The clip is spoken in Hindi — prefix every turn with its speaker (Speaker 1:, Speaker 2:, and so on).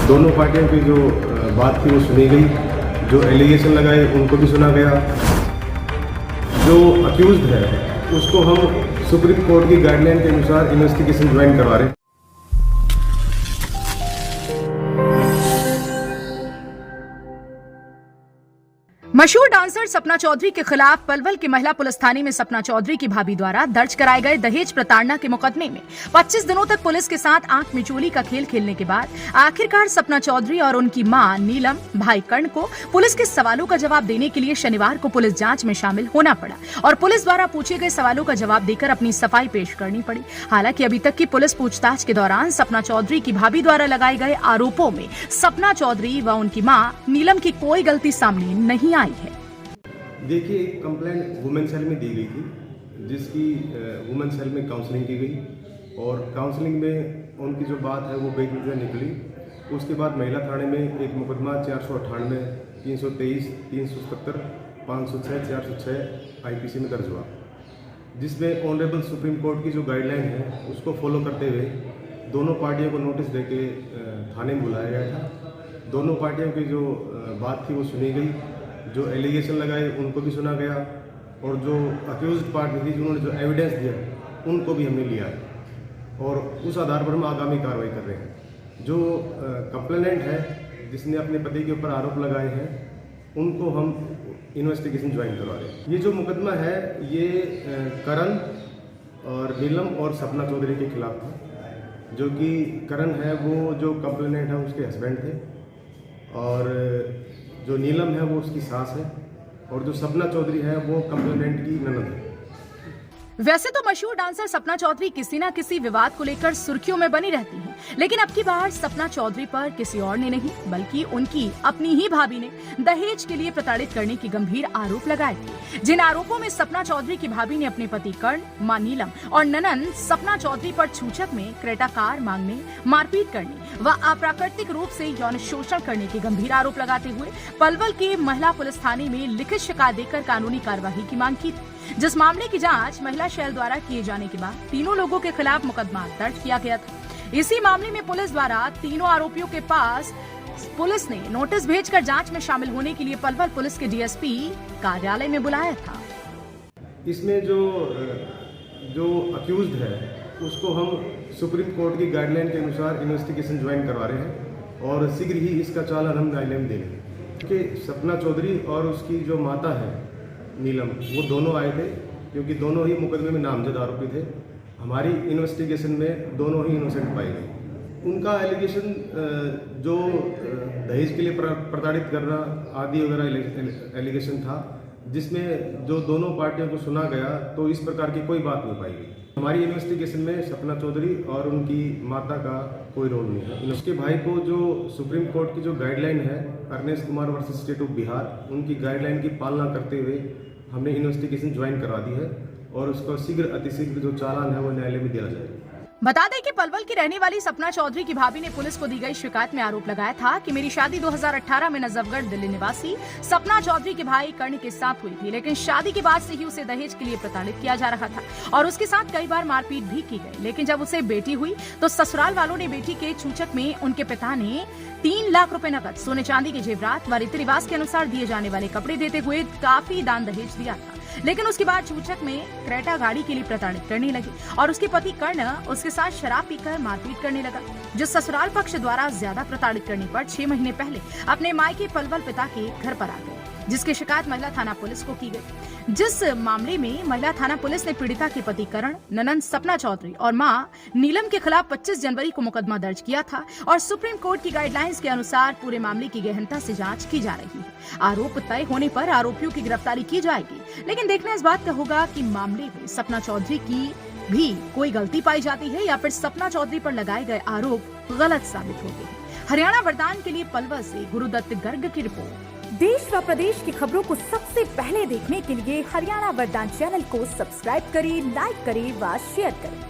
Speaker 1: दोनों पार्टियों की जो बात थी वो सुनी गई, जो एलिगेशन लगाए उनको भी सुना गया। जो अक्यूज्ड है उसको हम सुप्रीम कोर्ट की गाइडलाइन के अनुसार इन्वेस्टिगेशन ज्वाइन करवा रहे हैं।
Speaker 2: मशहूर डांसर सपना चौधरी के खिलाफ पलवल के महिला पुलिस थाने में सपना चौधरी की भाभी द्वारा दर्ज कराए गए दहेज प्रताड़ना के मुकदमे में 25 दिनों तक पुलिस के साथ आंख मिचोली का खेल खेलने के बाद आखिरकार सपना चौधरी और उनकी मां नीलम भाई कर्ण को पुलिस के सवालों का जवाब देने के लिए शनिवार को पुलिस जांच में शामिल होना पड़ा और पुलिस द्वारा पूछे गए सवालों का जवाब देकर अपनी सफाई पेश करनी पड़ी। हालांकि अभी तक की पुलिस पूछताछ के दौरान सपना चौधरी की भाभी द्वारा लगाए गए आरोपों में सपना चौधरी व उनकी मां नीलम की कोई गलती सामने नहीं आई है।
Speaker 1: देखिए, एक कंप्लेंट वुमेन सेल में दी गई थी, जिसकी वुमेन सेल में काउंसलिंग की गई और काउंसलिंग में उनकी जो बात है वो बेनतीजा निकली। उसके बाद महिला थाने में एक मुकदमा 498, 323, 377, 506, 406 आईपीसी में दर्ज हुआ, जिसमें ऑनरेबल सुप्रीम कोर्ट की जो गाइडलाइन है उसको फॉलो करते हुए दोनों पार्टियों को नोटिस देके थाने में बुलाया गया था। दोनों पार्टियों की जो बात थी वो सुनी गई, जो एलिगेशन लगाए उनको भी सुना गया और जो अक्यूज्ड पार्टी थी जिन्होंने जो एविडेंस दिया उनको भी हमने लिया है और उस आधार पर हम आगामी कार्रवाई कर रहे हैं। जो कंप्लेनेंट है जिसने अपने पति के ऊपर आरोप लगाए हैं उनको हम इन्वेस्टिगेशन ज्वाइन करवा रहे हैं। ये जो मुकदमा है ये करण और नीलम और सपना चौधरी के खिलाफ था। जो कि करण है वो जो कंप्लेनेंट है उसके हस्बैंड थे और जो नीलम है वो उसकी सास है और जो सपना चौधरी है वो कंप्लेनेंट की ननद है।
Speaker 2: वैसे तो मशहूर डांसर सपना चौधरी किसी न किसी विवाद को लेकर सुर्खियों में बनी रहती हैं, लेकिन अब की बार सपना चौधरी पर किसी और ने नहीं बल्कि उनकी अपनी ही भाभी ने दहेज के लिए प्रताड़ित करने की गंभीर आरोप लगाए थे। जिन आरोपों में सपना चौधरी की भाभी ने अपने पति कर्ण, मां नीलम और ननंद सपना चौधरी पर छूछक में क्रेटा कार मांगने, मारपीट करने व अप्राकृतिक रूप से यौन शोषण करने के गंभीर आरोप लगाते हुए पलवल के महिला पुलिस थाने में लिखित शिकायत देकर कानूनी कार्यवाही की मांग की थी, जिस मामले की जांच महिला शैल द्वारा किए जाने के बाद तीनों लोगों के खिलाफ मुकदमा दर्ज किया गया था। इसी मामले में पुलिस द्वारा तीनों आरोपियों के पास पुलिस ने नोटिस भेजकर जांच में शामिल होने के लिए पलवल पुलिस के डीएसपी कार्यालय में बुलाया था।
Speaker 1: इसमें जो अक्यूज्ड है उसको हम सुप्रीम कोर्ट की गाइडलाइन के अनुसार इन्वेस्टिगेशन ज्वाइन करवा रहे हैं और शीघ्र ही इसका चालान हम न्यायालय में देंगे। क्योंकि सपना चौधरी और उसकी जो माता है नीलम वो दोनों आए थे, क्योंकि दोनों ही मुकदमे में नामजद आरोपी थे। हमारी इन्वेस्टिगेशन में दोनों ही इनोसेंट पाए गए। उनका एलिगेशन जो दहेज के लिए प्रताड़ित करना आदि वगैरह एलिगेशन था, जिसमें जो दोनों पार्टियों को सुना गया तो इस प्रकार की कोई बात नहीं पाई गई। हमारी इन्वेस्टिगेशन में सपना चौधरी और उनकी माता का कोई रोल नहीं है। उसके भाई को जो सुप्रीम कोर्ट की जो गाइडलाइन है Ernest Kumar versus state of Bihar, उनकी गाइडलाइन की पालना करते हुए हमने इन्वेस्टिगेशन ज्वाइन करवा दी है और उसका शीघ्र अतिशीघ्र जो चालान है वो न्यायालय में दिया जाएगा।
Speaker 2: बता दें कि पलवल की रहने वाली सपना चौधरी की भाभी ने पुलिस को दी गई शिकायत में आरोप लगाया था कि मेरी शादी 2018 में नजफगढ़ दिल्ली निवासी सपना चौधरी के भाई कर्ण के साथ हुई थी, लेकिन शादी के बाद से ही उसे दहेज के लिए प्रताड़ित किया जा रहा था और उसके साथ कई बार मारपीट भी की गई। लेकिन जब उसे बेटी हुई तो ससुराल वालों ने बेटी के छूछक में उनके पिता ने 3 लाख रुपए नकद, सोने चांदी के जेवरात व रीति रिवाज के अनुसार दिए जाने वाले कपड़े देते हुए काफी दान दहेज दिया था। लेकिन उसके बाद छूछक में क्रेटा गाड़ी के लिए प्रताड़ित करने लगे और उसके पति कर्ण उसके साथ शराब पीकर मारपीट करने लगा, जो ससुराल पक्ष द्वारा ज्यादा प्रताड़ित करने पर 6 महीने पहले अपने मायके पलवल पिता के घर पर आ गए, जिसकी शिकायत महिला थाना पुलिस को की गई। जिस मामले में महिला थाना पुलिस ने पीड़िता के पति करण, ननंद सपना चौधरी और मां नीलम के खिलाफ 25 जनवरी को मुकदमा दर्ज किया था और सुप्रीम कोर्ट की गाइडलाइंस के अनुसार पूरे मामले की गहनता से जांच की जा रही है। आरोप तय होने पर आरोपियों की गिरफ्तारी की जाएगी, लेकिन देखना इस बात का होगा कि मामले में सपना चौधरी की भी कोई गलती पाई जाती है या फिर सपना चौधरी पर लगाए गए आरोप गलत साबित होते हैं। हरियाणा वरदान के लिए पलवल से गुरुदत्त गर्ग की रिपोर्ट।
Speaker 3: देश व प्रदेश की खबरों को सबसे पहले देखने के लिए हरियाणा वरदान चैनल को सब्सक्राइब करें, लाइक करें व शेयर करें।